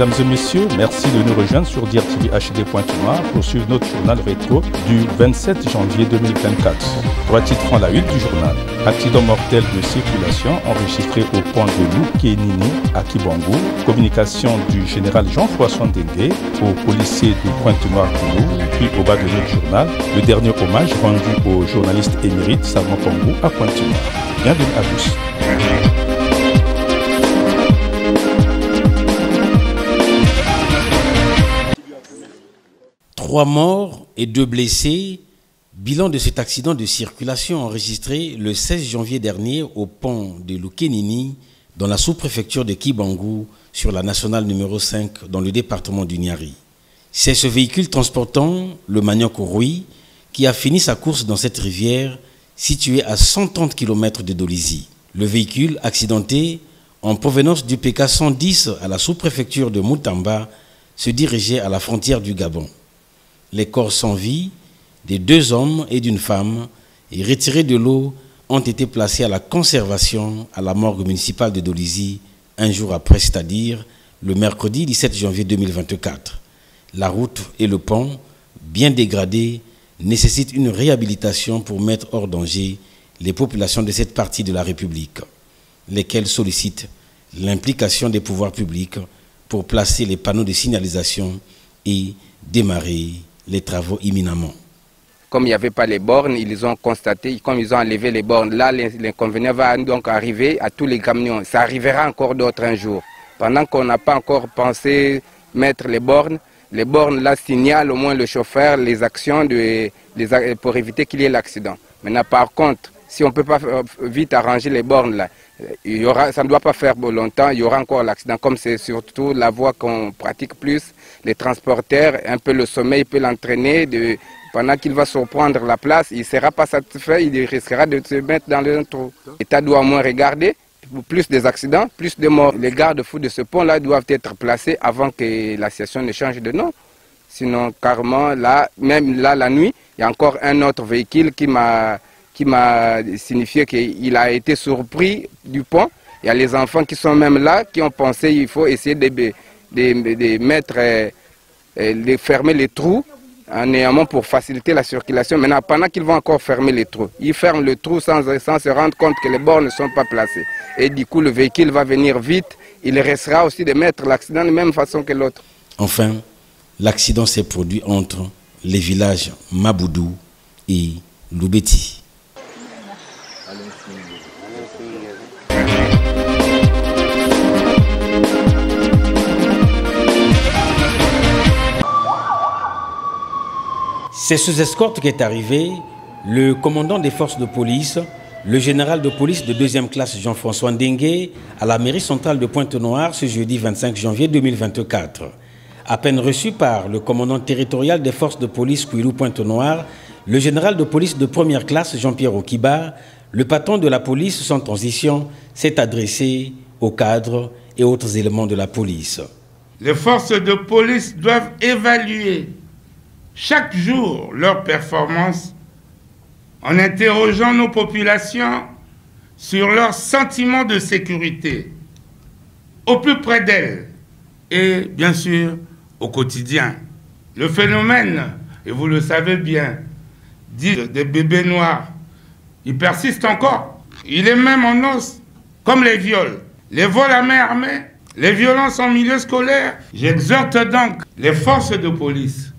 Mesdames et messieurs, merci de nous rejoindre sur DIRTV HD Pointe-Noire pour suivre notre journal rétro du 27 janvier 2024. Trois titres en la une du journal. Accident mortel de circulation enregistré au pont de Loukénini à Kibangu. Communication du général Jean-François Ndenge aux policiers de Pointe-Noire-Koulou. Puis au bas de notre journal, le dernier hommage rendu au journaliste émérite Salman Pangou à Pointe-Noire. Bienvenue à tous. Trois morts et 2 blessés. Bilan de cet accident de circulation enregistré le 16 janvier dernier au pont de Loukénini dans la sous-préfecture de Kibangu sur la nationale numéro 5 dans le département du Niari. C'est ce véhicule transportant le manioc au rouille qui a fini sa course dans cette rivière située à 130 km de Dolisie. Le véhicule accidenté en provenance du PK 110 à la sous-préfecture de Moutamba se dirigeait à la frontière du Gabon. Les corps sans vie des 2 hommes et d'une femme et retirés de l'eau ont été placés à la conservation à la morgue municipale de Dolisie un jour après, c'est-à-dire le mercredi 17 janvier 2024. La route et le pont, bien dégradés, nécessitent une réhabilitation pour mettre hors danger les populations de cette partie de la République, lesquelles sollicitent l'implication des pouvoirs publics pour placer les panneaux de signalisation et démarrer les travaux imminemment. Comme il n'y avait pas les bornes, ils ont constaté, comme ils ont enlevé les bornes, là l'inconvénient va donc arriver à tous les camions. Ça arrivera encore d'autres un jour. Pendant qu'on n'a pas encore pensé mettre les bornes là signalent au moins le chauffeur les actions pour éviter qu'il y ait l'accident. Maintenant par contre, si on ne peut pas vite arranger les bornes là, ça ne doit pas faire longtemps, il y aura encore l'accident. Comme c'est surtout la voie qu'on pratique plus, les transporteurs, un peu le sommeil peut l'entraîner. Pendant qu'il va surprendre la place, il ne sera pas satisfait, il risquera de se mettre dans le trou. L'État doit au moins regarder, plus des accidents, plus de morts. Les garde-fous de ce pont-là doivent être placés avant que la station ne change de nom. Sinon, carrément, là, même là, la nuit, il y a encore un autre véhicule qui m'a signifié qu'il a été surpris du pont. Il y a les enfants qui sont même là, qui ont pensé qu'il faut essayer de mettre, de fermer les trous, néanmoins pour faciliter la circulation. Maintenant, pendant qu'ils vont encore fermer les trous, ils ferment le trou sans se rendre compte que les bornes ne sont pas placées. Et du coup, le véhicule va venir vite. Il restera aussi de mettre l'accident de la même façon que l'autre. Enfin, l'accident s'est produit entre les villages Maboudou et Loubeti. C'est sous escorte qu'est arrivé le commandant des forces de police, le général de police de 2e classe Jean-François Ndenge, à la mairie centrale de Pointe-Noire ce jeudi 25 janvier 2024. À peine reçu par le commandant territorial des forces de police Kouilou Pointe-Noire, le général de police de 1re classe Jean-Pierre Okiba, le patron de la police sans transition, s'est adressé aux cadres et autres éléments de la police. Les forces de police doivent évaluer chaque jour leur performance en interrogeant nos populations sur leur sentiment de sécurité, au plus près d'elles et bien sûr au quotidien. Le phénomène, et vous le savez bien, dit des bébés noirs, il persiste encore. Il est même en os, comme les viols, les vols à main armée, les violences en milieu scolaire. J'exhorte donc les forces de police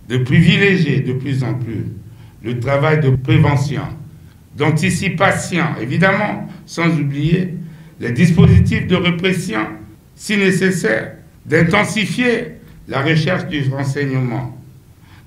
de privilégier de plus en plus le travail de prévention, d'anticipation, évidemment, sans oublier les dispositifs de répression, si nécessaire, d'intensifier la recherche du renseignement,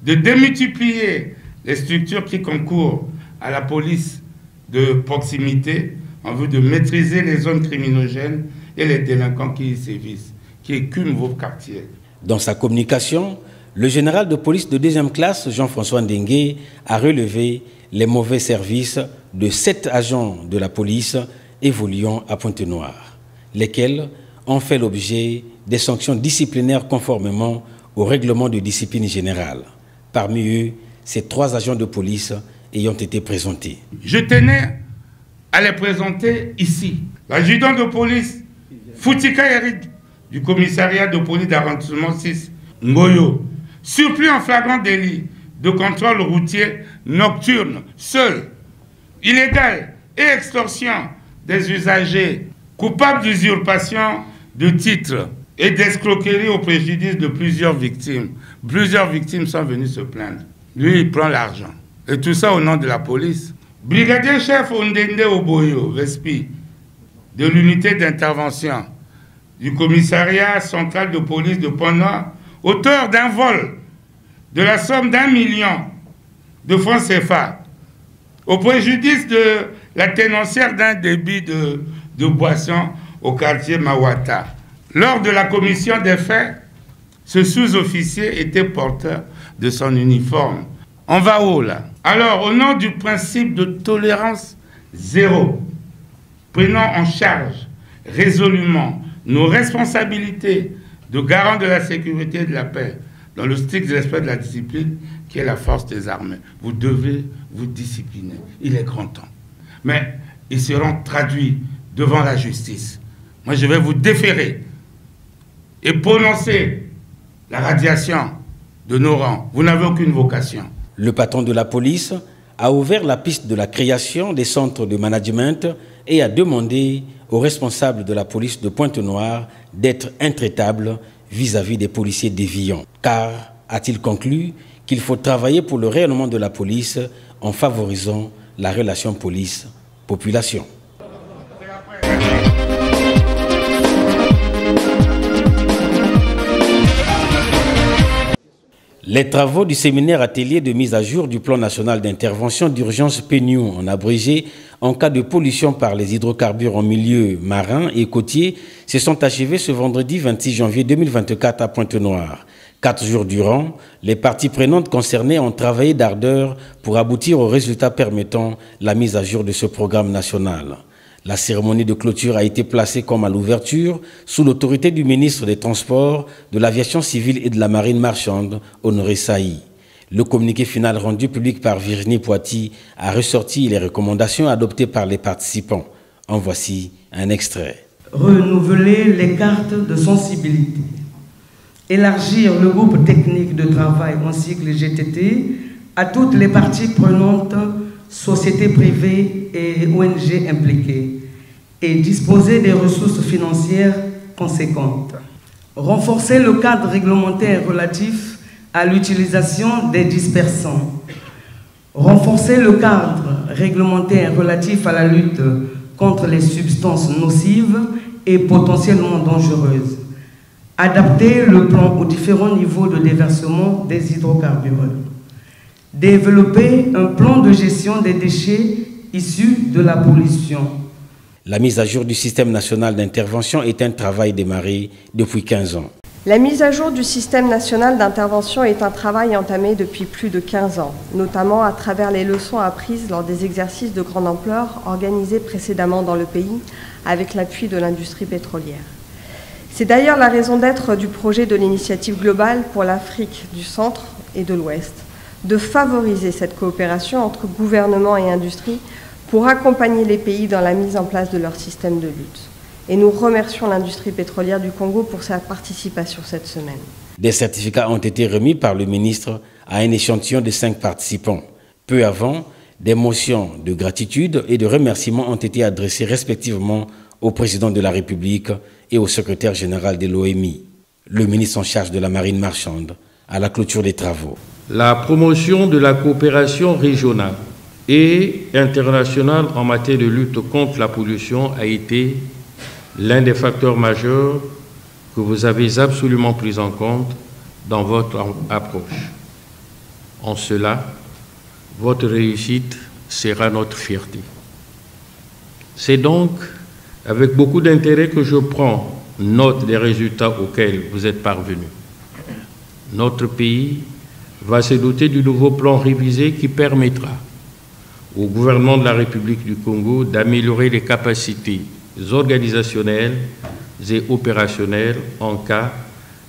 de démultiplier les structures qui concourent à la police de proximité en vue de maîtriser les zones criminogènes et les délinquants qui y sévissent, qui écument vos quartiers. Dans sa communication, le général de police de 2e classe, Jean-François Ndenge, a relevé les mauvais services de 7 agents de la police évoluant à Pointe-Noire, lesquels ont fait l'objet des sanctions disciplinaires conformément au règlement de discipline générale. Parmi eux, ces 3 agents de police ayant été présentés. Je tenais à les présenter ici. L'adjudant de police, Foutika Eric, du commissariat de police d'arrondissement 6, Ngoyo. Surplus en flagrant délit de contrôle routier nocturne, seul, illégal et extorsion des usagers, coupable d'usurpation de titres et d'escroquerie au préjudice de plusieurs victimes. Plusieurs victimes sont venues se plaindre. Lui, il prend l'argent. Et tout ça au nom de la police. Brigadier chef Ondende Oboyo, Vespi, de l'unité d'intervention du commissariat central de police de Pont-Noir, auteur d'un vol de la somme d'1 million de francs CFA au préjudice de la tenancière d'un débit de boisson au quartier Mawata. Lors de la commission des faits, ce sous-officier était porteur de son uniforme. On va où là? Alors, au nom du principe de tolérance zéro, prenons en charge résolument nos responsabilités de garant de la sécurité et de la paix, dans le strict respect de la discipline qui est la force des armées. Vous devez vous discipliner. Il est grand temps. Mais ils seront traduits devant la justice. Moi, je vais vous déférer et prononcer la radiation de nos rangs. Vous n'avez aucune vocation. Le patron de la police a ouvert la piste de la création des centres de management et a demandé aux responsables de la police de Pointe-Noire d'être intraitables vis-à-vis des policiers déviants. Car, a-t-il conclu, qu'il faut travailler pour le rayonnement de la police en favorisant la relation police-population. Les travaux du séminaire atelier de mise à jour du plan national d'intervention d'urgence PNU en abrégé en cas de pollution par les hydrocarbures en milieu marin et côtier se sont achevés ce vendredi 26 janvier 2024 à Pointe-Noire. 4 jours durant, les parties prenantes concernées ont travaillé d'ardeur pour aboutir aux résultats permettant la mise à jour de ce programme national. La cérémonie de clôture a été placée comme à l'ouverture sous l'autorité du ministre des Transports, de l'Aviation civile et de la Marine marchande, Honoré Saï. Le communiqué final rendu public par Virginie Poiti a ressorti les recommandations adoptées par les participants. En voici un extrait. Renouveler les cartes de sensibilité. Élargir le groupe technique de travail en cycle GTT à toutes les parties prenantes, sociétés privées et ONG impliquées, et disposer des ressources financières conséquentes. Renforcer le cadre réglementaire relatif à l'utilisation des dispersants. Renforcer le cadre réglementaire relatif à la lutte contre les substances nocives et potentiellement dangereuses. Adapter le plan aux différents niveaux de déversement des hydrocarbures. Développer un plan de gestion des déchets issus de la pollution. La mise à jour du système national d'intervention est un travail démarré depuis 15 ans. La mise à jour du système national d'intervention est un travail entamé depuis plus de 15 ans, notamment à travers les leçons apprises lors des exercices de grande ampleur organisés précédemment dans le pays avec l'appui de l'industrie pétrolière. C'est d'ailleurs la raison d'être du projet de l'initiative globale pour l'Afrique du Centre et de l'Ouest, de favoriser cette coopération entre gouvernement et industrie pour accompagner les pays dans la mise en place de leur système de lutte. Et nous remercions l'industrie pétrolière du Congo pour sa participation cette semaine. Des certificats ont été remis par le ministre à un échantillon de 5 participants. Peu avant, des motions de gratitude et de remerciements ont été adressées respectivement au président de la République et au secrétaire général de l'OMI, le ministre en charge de la marine marchande, à la clôture des travaux. La promotion de la coopération régionale et internationale en matière de lutte contre la pollution a été l'un des facteurs majeurs que vous avez absolument pris en compte dans votre approche. En cela, votre réussite sera notre fierté. C'est donc avec beaucoup d'intérêt que je prends note des résultats auxquels vous êtes parvenus. Notre pays va se doter du nouveau plan révisé qui permettra au gouvernement de la République du Congo d'améliorer les capacités organisationnelles et opérationnelles en cas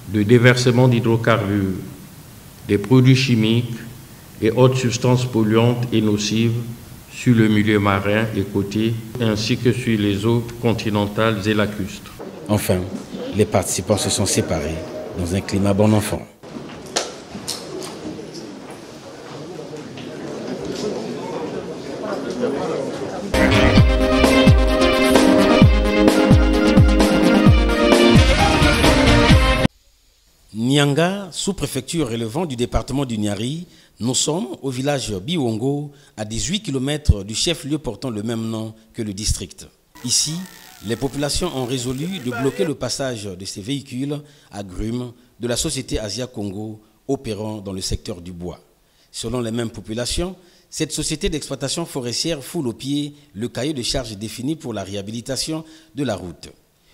de déversement d'hydrocarbures, des produits chimiques et autres substances polluantes et nocives sur le milieu marin et côtier, ainsi que sur les eaux continentales et lacustres. Enfin, Les participants se sont séparés dans un climat bon enfant. Nyanga, sous-préfecture relevant du département du Niari, nous sommes au village Biwongo, à 18 km du chef-lieu portant le même nom que le district. Ici, les populations ont résolu de bloquer le passage de ces véhicules agrumes de la société Asia Congo opérant dans le secteur du bois. Selon les mêmes populations, cette société d'exploitation forestière foule au pied le cahier de charges défini pour la réhabilitation de la route.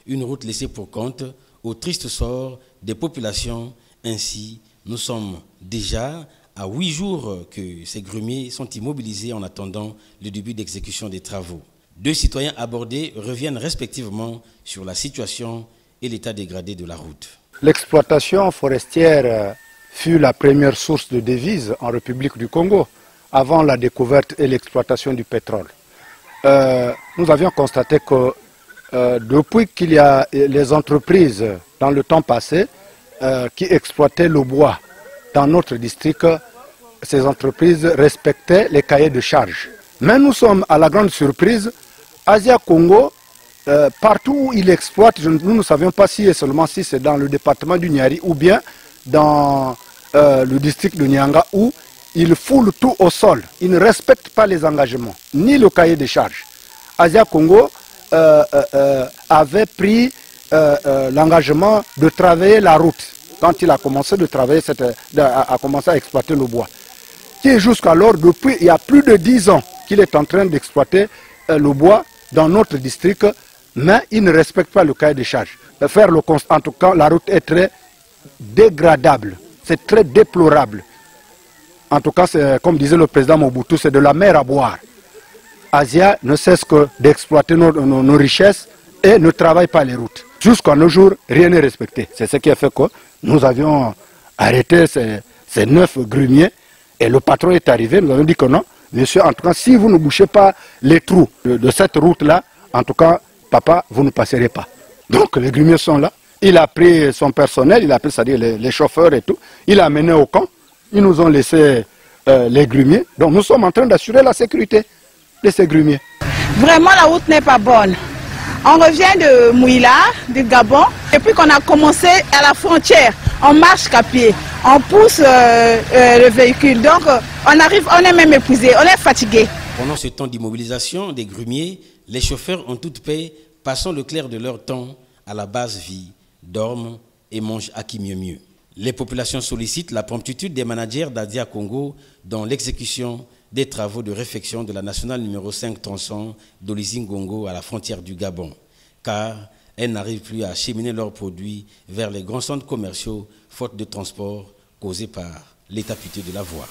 Une route laissée pour compte au triste sort des populations. Ainsi, nous sommes déjà à 8 jours que ces grumiers sont immobilisés en attendant le début d'exécution des travaux. 2 citoyens abordés reviennent respectivement sur la situation et l'état dégradé de la route. L'exploitation forestière fut la première source de devises en République du Congo avant la découverte et l'exploitation du pétrole. Nous avions constaté que depuis qu'il y a les entreprises dans le temps passé qui exploitaient le bois dans notre district, ces entreprises respectaient les cahiers de charges. Mais nous sommes à la grande surprise, Asia Congo, partout où il exploite, nous ne savions pas si c'est dans le département du Niari ou bien dans le district de Nyanga où il foule tout au sol. Il ne respecte pas les engagements, ni le cahier de charges. Asia Congo avait pris l'engagement de travailler la route quand il a commencé à exploiter le bois. Qui jusqu'alors, depuis il y a plus de 10 ans qu'il est en train d'exploiter le bois dans notre district, mais il ne respecte pas le cahier de charges. En tout cas, la route est très dégradable, c'est très déplorable. En tout cas, comme disait le président Mobutu, c'est de la mer à boire. Asia ne cesse que d'exploiter nos richesses et ne travaille pas les routes. Jusqu'à nos jours, rien n'est respecté. C'est ce qui a fait que nous avions arrêté ces 9 grumiers et le patron est arrivé, nous avons dit que non, monsieur, en tout cas, si vous ne bouchez pas les trous de cette route-là, en tout cas, papa, vous ne passerez pas. Donc les grumiers sont là. Il a pris son personnel, il a pris, c'est-à-dire les chauffeurs et tout, il a amené au camp, ils nous ont laissé les grumiers. Donc nous sommes en train d'assurer la sécurité de ces grumiers. Vraiment, la route n'est pas bonne. On revient de Mouila, du Gabon, et puis qu'on a commencé à la frontière, on marche qu'à pied, on pousse le véhicule, donc on arrive, on est même épuisé, on est fatigué. Pendant ce temps d'immobilisation des grumiers, les chauffeurs en toute paix, passant le clair de leur temps à la base vie, dorment et mangent à qui mieux mieux. Les populations sollicitent la promptitude des managers d'Asia Congo dans l'exécution des travaux de réfection de la nationale numéro 5 tronçon d'Olizingongo à la frontière du Gabon, car elles n'arrivent plus à acheminer leurs produits vers les grands centres commerciaux, faute de transport causé par l'état piteux de la voie.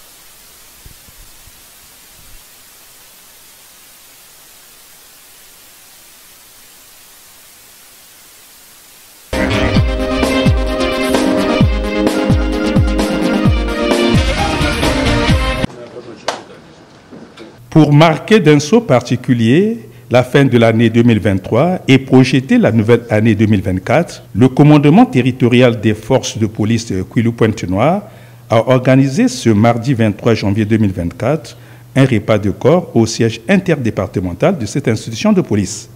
Pour marquer d'un saut particulier la fin de l'année 2023 et projeter la nouvelle année 2024, le commandement territorial des forces de police de Kwilu-Pointe-Noire a organisé ce mardi 23 janvier 2024 un repas de corps au siège interdépartemental de cette institution de police.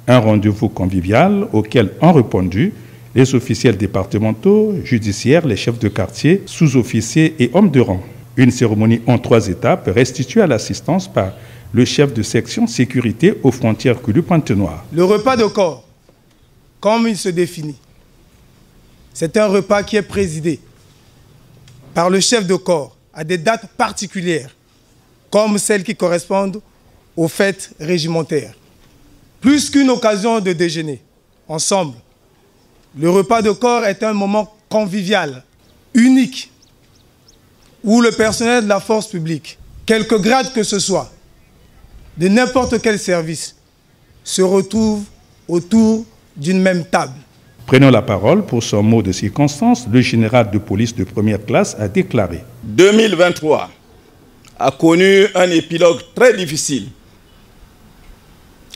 Un rendez-vous convivial auquel ont répondu les officiels départementaux, judiciaires, les chefs de quartier, sous-officiers et hommes de rang. Une cérémonie en 3 étapes restituée à l'assistance par le chef de section sécurité aux frontières Kwilu-Pointe-Noire. Le repas de corps, comme il se définit, c'est un repas qui est présidé par le chef de corps à des dates particulières, comme celles qui correspondent aux fêtes régimentaires. Plus qu'une occasion de déjeuner ensemble, le repas de corps est un moment convivial, unique, où le personnel de la force publique, quelque grade que ce soit, de n'importe quel service, se retrouve autour d'une même table. Prenant la parole pour son mot de circonstance, le général de police de première classe a déclaré: 2023 a connu un épilogue très difficile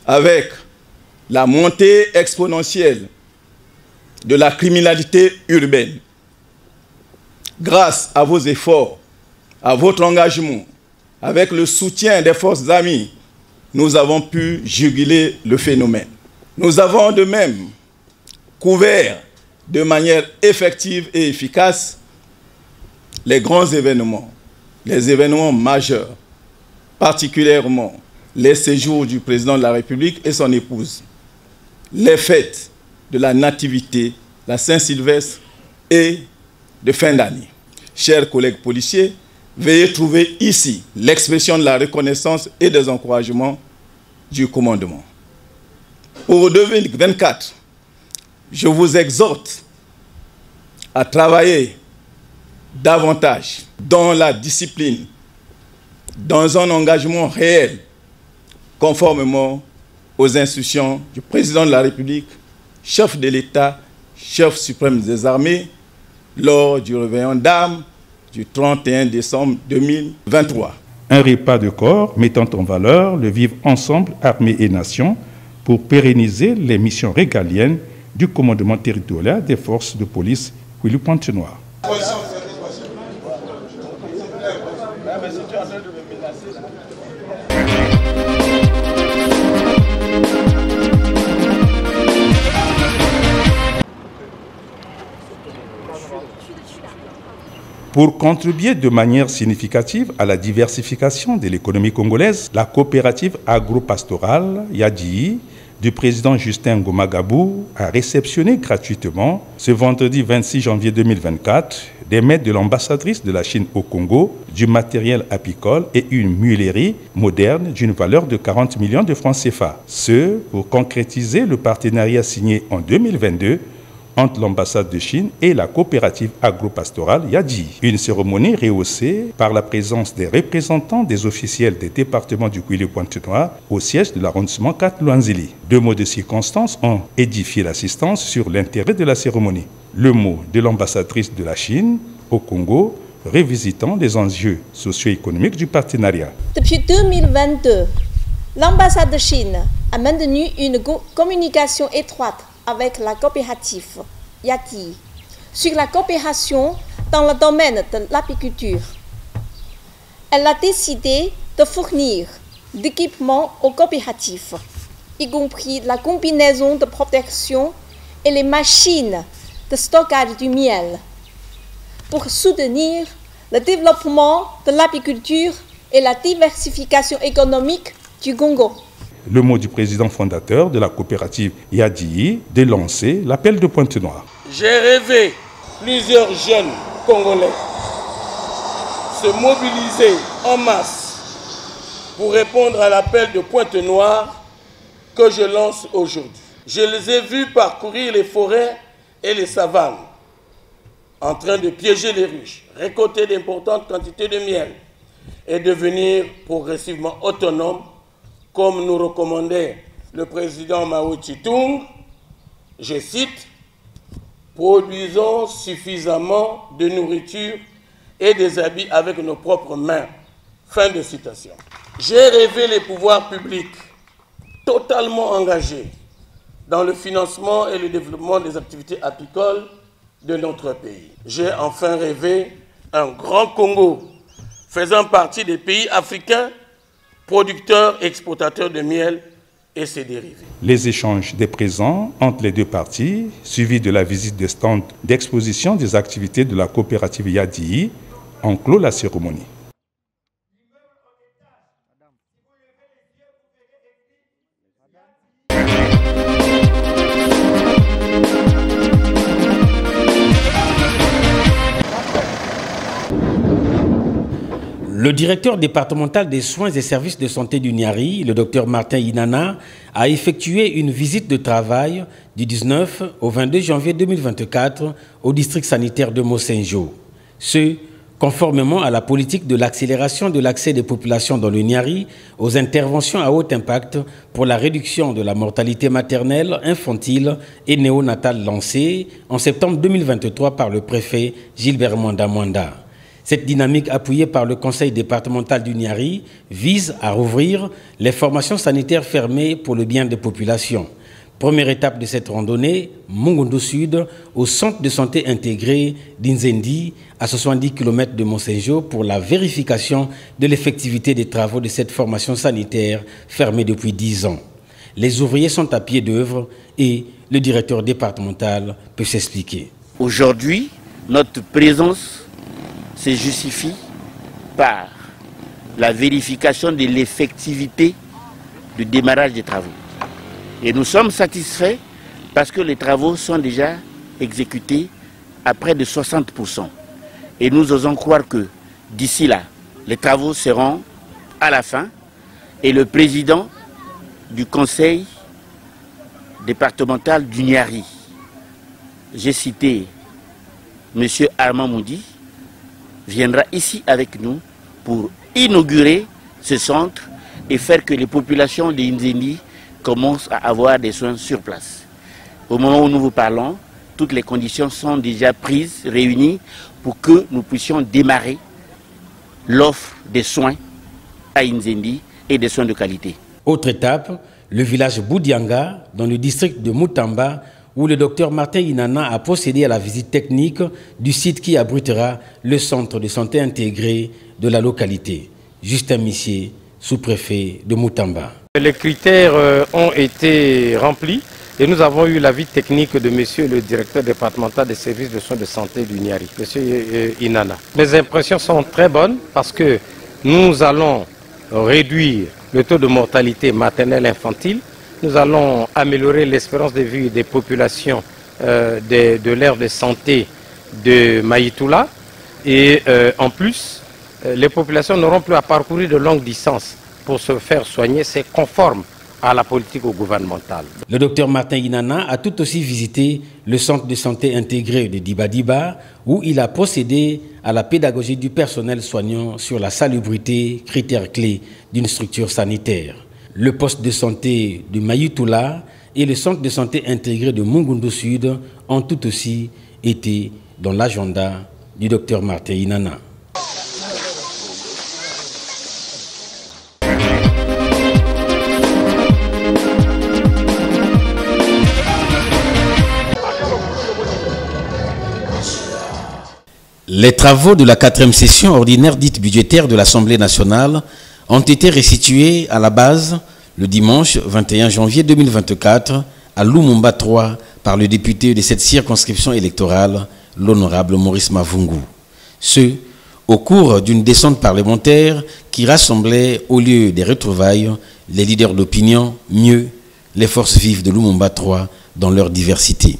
avec la montée exponentielle de la criminalité urbaine. Grâce à vos efforts, à votre engagement, avec le soutien des forces amies, nous avons pu juguler le phénomène. Nous avons de même couvert de manière effective et efficace les grands événements, les événements majeurs, particulièrement les séjours du président de la République et son épouse, les fêtes de la Nativité, la Saint-Sylvestre et de fin d'année. Chers collègues policiers, veuillez trouver ici l'expression de la reconnaissance et des encouragements du commandement. Pour 2024, je vous exhorte à travailler davantage dans la discipline, dans un engagement réel, conformément aux instructions du président de la République, chef de l'État, chef suprême des armées, lors du réveillon d'armes du 31 décembre 2023. Un repas de corps mettant en valeur le vivre ensemble, armée et nation, pour pérenniser les missions régaliennes du commandement territorial des forces de police Kouilou-Pointe-Noire. Pour contribuer de manière significative à la diversification de l'économie congolaise, la coopérative agro-pastorale Yadii du président Justin Ngoma-Gabou a réceptionné gratuitement ce vendredi 26 janvier 2024 des maîtres de l'ambassadrice de la Chine au Congo, du matériel apicole et une muellerie moderne d'une valeur de 40 millions de francs CFA. Ce pour concrétiser le partenariat signé en 2022 entre l'ambassade de Chine et la coopérative agro-pastorale Yadii. Une cérémonie rehaussée par la présence des représentants des officiels des départements du Kouilou-Pointe-Noire au siège de l'arrondissement 4 Luanzili. Deux mots de circonstance ont édifié l'assistance sur l'intérêt de la cérémonie. Le mot de l'ambassadrice de la Chine au Congo, revisitant les enjeux socio-économiques du partenariat. Depuis 2022, l'ambassade de Chine a maintenu une communication étroite avec la coopérative Yadii sur la coopération dans le domaine de l'apiculture. Elle a décidé de fournir d'équipements aux coopératives, y compris la combinaison de protection et les machines de stockage du miel, pour soutenir le développement de l'apiculture et la diversification économique du Congo. Le mot du président fondateur de la coopérative Yadii de lancer l'appel de Pointe-Noire. J'ai rêvé plusieurs jeunes Congolais se mobiliser en masse pour répondre à l'appel de Pointe-Noire que je lance aujourd'hui. Je les ai vus parcourir les forêts et les savanes, en train de piéger les ruches, récolter d'importantes quantités de miel et devenir progressivement autonomes, comme nous recommandait le président Mao Tse-tung, je cite, « Produisons suffisamment de nourriture et des habits avec nos propres mains ». Fin de citation. J'ai rêvé les pouvoirs publics totalement engagés dans le financement et le développement des activités apicoles de notre pays. J'ai enfin rêvé un grand Congo faisant partie des pays africains producteurs et exportateurs de miel et ses dérivés. Les échanges des présents entre les deux parties, suivis de la visite des stands d'exposition des activités de la coopérative Yadii, ont clos la cérémonie. Le directeur départemental des soins et services de santé du Niari, le docteur Martin Inana, a effectué une visite de travail du 19 au 22 janvier 2024 au district sanitaire de Mosenjo. Ce, conformément à la politique de l'accélération de l'accès des populations dans le Niari aux interventions à haut impact pour la réduction de la mortalité maternelle, infantile et néonatale lancée en septembre 2023 par le préfet Gilbert Mwanda. Cette dynamique appuyée par le conseil départemental du Niari vise à rouvrir les formations sanitaires fermées pour le bien des populations. Première étape de cette randonnée, Mongondo Sud, au centre de santé intégré d'Inzendi, à 70 km de Monsenjo, pour la vérification de l'effectivité des travaux de cette formation sanitaire fermée depuis 10 ans. Les ouvriers sont à pied d'œuvre et le directeur départemental peut s'expliquer. Aujourd'hui, notre présence se justifie par la vérification de l'effectivité du démarrage des travaux. Et nous sommes satisfaits parce que les travaux sont déjà exécutés à près de 60%. Et nous osons croire que d'ici là, les travaux seront à la fin et le président du conseil départemental du Niari, j'ai cité M. Armand Moudi, viendra ici avec nous pour inaugurer ce centre et faire que les populations de Inzendi commencent à avoir des soins sur place. Au moment où nous vous parlons, toutes les conditions sont déjà prises, réunies, pour que nous puissions démarrer l'offre des soins à Inzendi et des soins de qualité. Autre étape, le village Boudianga, dans le district de Moutamba, où le docteur Martin Inana a procédé à la visite technique du site qui abritera le centre de santé intégré de la localité. Justin Missier, sous-préfet de Moutamba. Les critères ont été remplis et nous avons eu l'avis technique de monsieur le directeur départemental des services de soins de santé du Niari, monsieur Inana. Les impressions sont très bonnes parce que nous allons réduire le taux de mortalité maternelle infantile, nous allons améliorer l'espérance de vie des populations de l'aire de santé de Maïtoula et en plus, les populations n'auront plus à parcourir de longues distances pour se faire soigner, c'est conforme à la politique gouvernementale. Le docteur Martin Inana a tout aussi visité le centre de santé intégré de Dibadiba où il a procédé à la pédagogie du personnel soignant sur la salubrité, critère clé d'une structure sanitaire. Le poste de santé de Maïtoula et le centre de santé intégré de Mongondo Sud ont tout aussi été dans l'agenda du docteur Martin Inana. Les travaux de la 4e session ordinaire dite budgétaire de l'Assemblée nationale ont été restitués à la base le dimanche 21 janvier 2024 à Lumumba 3 par le député de cette circonscription électorale, l'honorable Maurice Mavungu. Ce, au cours d'une descente parlementaire qui rassemblait au lieu des retrouvailles les leaders d'opinion, mieux les forces vives de Lumumba 3 dans leur diversité.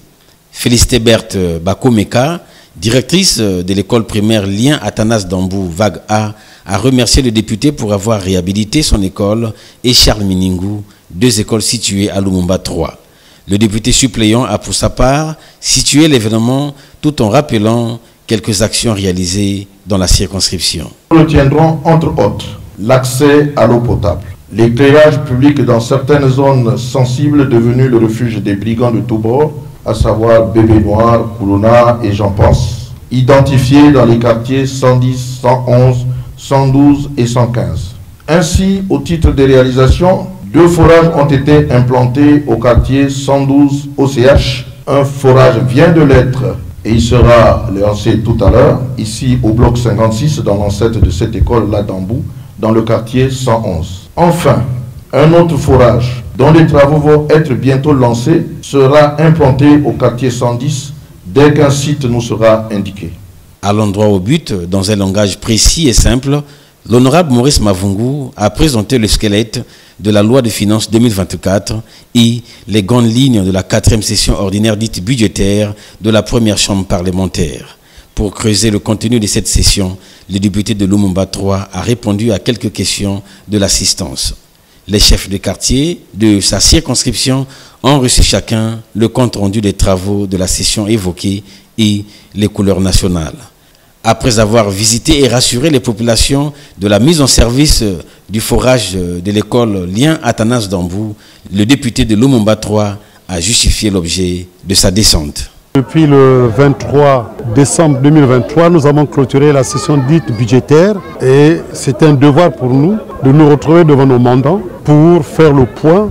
Félicité Berthe Bakomeka, directrice de l'école primaire Lien Athanas Dambou, vague A, a remercié le député pour avoir réhabilité son école et Charles Miningou, 2 écoles situées à Lumumba 3. Le député suppléant a pour sa part situé l'événement tout en rappelant quelques actions réalisées dans la circonscription. Nous retiendrons entre autres l'accès à l'eau potable, l'éclairage public dans certaines zones sensibles devenues le refuge des brigands de tous bords, à savoir Bébé Noir, Koulona et j'en pense, identifiés dans les quartiers 110, 111, 112 et 115. Ainsi, au titre des réalisations, 2 forages ont été implantés au quartier 112 OCH. Un forage vient de l'être et il sera lancé tout à l'heure, ici au bloc 56, dans l'ancêtre de cette école, là d'Ambou, dans le quartier 111. Enfin, un autre forage, dont les travaux vont être bientôt lancés, sera implanté au quartier 110 dès qu'un site nous sera indiqué. À l'endroit au but, dans un langage précis et simple, l'honorable Maurice Mavungu a présenté le squelette de la loi de finances 2024 et les grandes lignes de la 4e session ordinaire dite budgétaire de la première chambre parlementaire. Pour creuser le contenu de cette session, le député de Lumumba 3 a répondu à quelques questions de l'assistance. Les chefs de quartier de sa circonscription ont reçu chacun le compte-rendu des travaux de la session évoquée et les couleurs nationales. Après avoir visité et rassuré les populations de la mise en service du forage de l'école Lien Athanas Dambou, le député de Lumumba 3 a justifié l'objet de sa descente. Depuis le 23 décembre 2023, nous avons clôturé la session dite budgétaire et c'est un devoir pour nous de nous retrouver devant nos mandants pour faire le point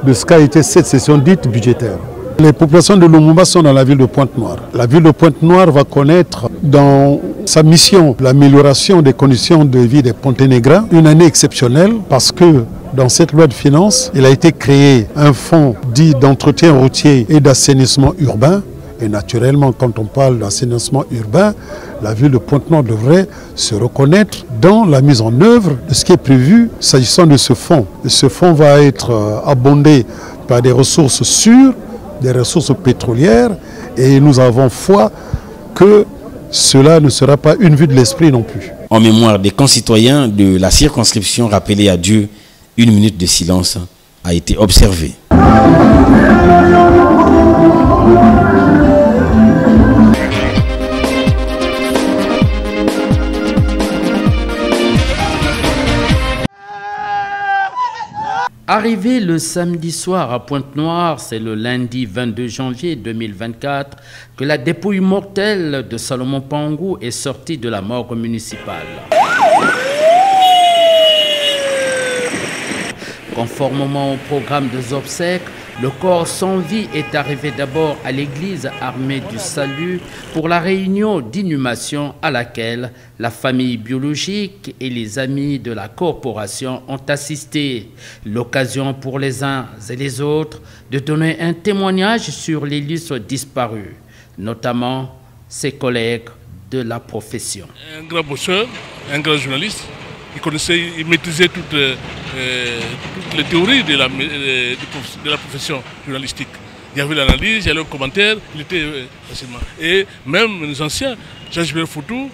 de ce qu'a été cette session dite budgétaire. Les populations de Lumumba sont dans la ville de Pointe-Noire. La ville de Pointe-Noire va connaître dans sa mission l'amélioration des conditions de vie des Ponténégrins, une année exceptionnelle parce que dans cette loi de finances, il a été créé un fonds dit d'entretien routier et d'assainissement urbain. Et naturellement, quand on parle d'assainissement urbain, la ville de Pointe-Noire devrait se reconnaître dans la mise en œuvre de ce qui est prévu s'agissant de ce fonds. Et ce fonds va être abondé par des ressources sûres, des ressources pétrolières, et nous avons foi que cela ne sera pas une vue de l'esprit non plus. En mémoire des concitoyens de la circonscription rappelée à Dieu, une minute de silence a été observée. Arrivé le samedi soir à Pointe-Noire, c'est le lundi 22 janvier 2024 que la dépouille mortelle de Salomon Pangou est sortie de la morgue municipale. Conformément au programme des obsèques, le corps sans vie est arrivé d'abord à l'église armée du Salut pour la réunion d'inhumation à laquelle la famille biologique et les amis de la corporation ont assisté. L'occasion pour les uns et les autres de donner un témoignage sur l'illustre disparu, notamment ses collègues de la profession. Un grand bosseur, un grand journaliste. Il maîtrisait toutes les théories de la profession journalistique. Il y avait l'analyse, il y avait le commentaire, il était facilement. Et même les anciens, Jean-Gilbert Foutou,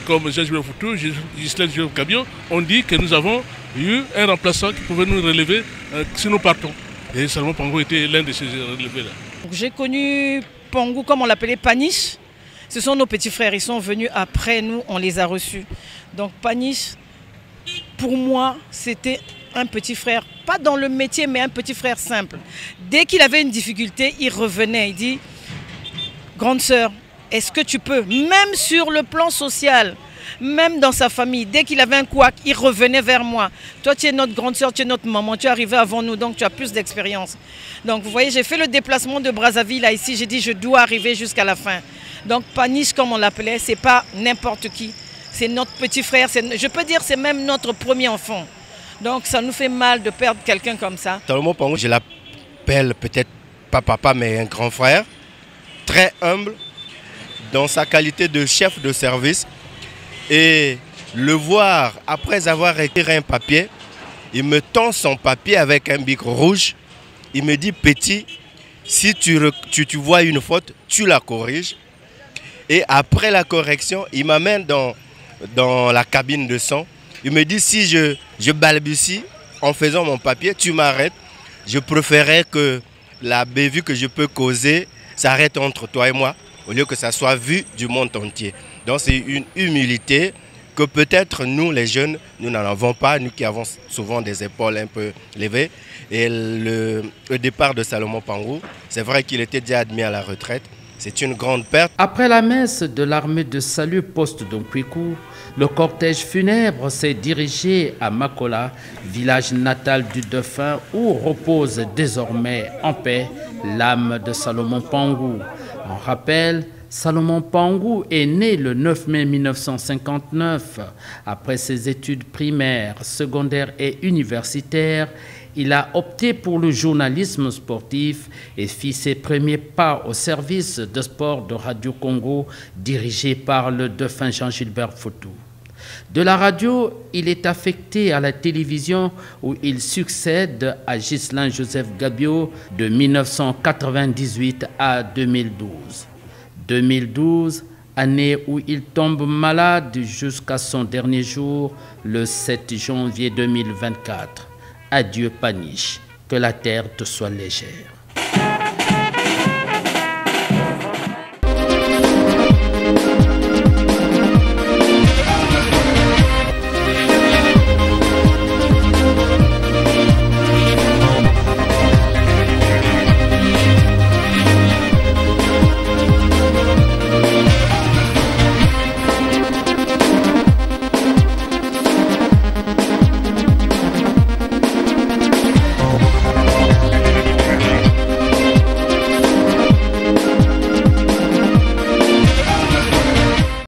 comme Jean-Gilbert Foutou, Ghislain Cabion, ont dit que nous avons eu un remplaçant qui pouvait nous relever si nous partons. Et Salomon Pangou était l'un de ces relevés-là. J'ai connu Pangou, comme on l'appelait, Paniche. Ce sont nos petits frères, ils sont venus après nous, on les a reçus. Donc Paniche, pour moi, c'était un petit frère, pas dans le métier, mais un petit frère simple. Dès qu'il avait une difficulté, il revenait, il dit « Grande sœur, est-ce que tu peux ?» Même sur le plan social, même dans sa famille, dès qu'il avait un couac, il revenait vers moi. « Toi, tu es notre grande sœur, tu es notre maman, tu es arrivé avant nous, donc tu as plus d'expérience. » Donc vous voyez, j'ai fait le déplacement de Brazzaville à ici, j'ai dit « Je dois arriver jusqu'à la fin. » Donc Paniche, comme on l'appelait, c'est pas n'importe qui. C'est notre petit frère, je peux dire c'est même notre premier enfant. Donc ça nous fait mal de perdre quelqu'un comme ça. Salomon Pangou, je l'appelle peut-être pas papa, mais un grand frère, très humble, dans sa qualité de chef de service. Et le voir, après avoir écrit un papier, il me tend son papier avec un bic rouge. Il me dit, petit, si tu vois une faute, tu la corriges. Et après la correction, il m'amène dans la cabine de son. Il me dit, si je balbutie en faisant mon papier, tu m'arrêtes. Je préférais que la bévue que je peux causer s'arrête entre toi et moi, au lieu que ça soit vu du monde entier. Donc c'est une humilité que peut-être nous, les jeunes, nous n'en avons pas, nous qui avons souvent des épaules un peu levées. Et le départ de Salomon Pangou, c'est vrai qu'il était déjà admis à la retraite. C'est une grande perte. Après la messe de l'armée de salut poste d'Onkwikou, le cortège funèbre s'est dirigé à Makola, village natal du défunt où repose désormais en paix l'âme de Salomon Pangou. En rappel, Salomon Pangou est né le 9 mai 1959. Après ses études primaires, secondaires et universitaires, il a opté pour le journalisme sportif et fit ses premiers pas au service de sport de Radio Congo, dirigé par le défunt Jean-Gilbert Foutou. De la radio, il est affecté à la télévision où il succède à Ghislain Joseph Gabio de 1998 à 2012. 2012, année où il tombe malade jusqu'à son dernier jour, le 7 janvier 2024. Adieu Paniche, que la terre te soit légère.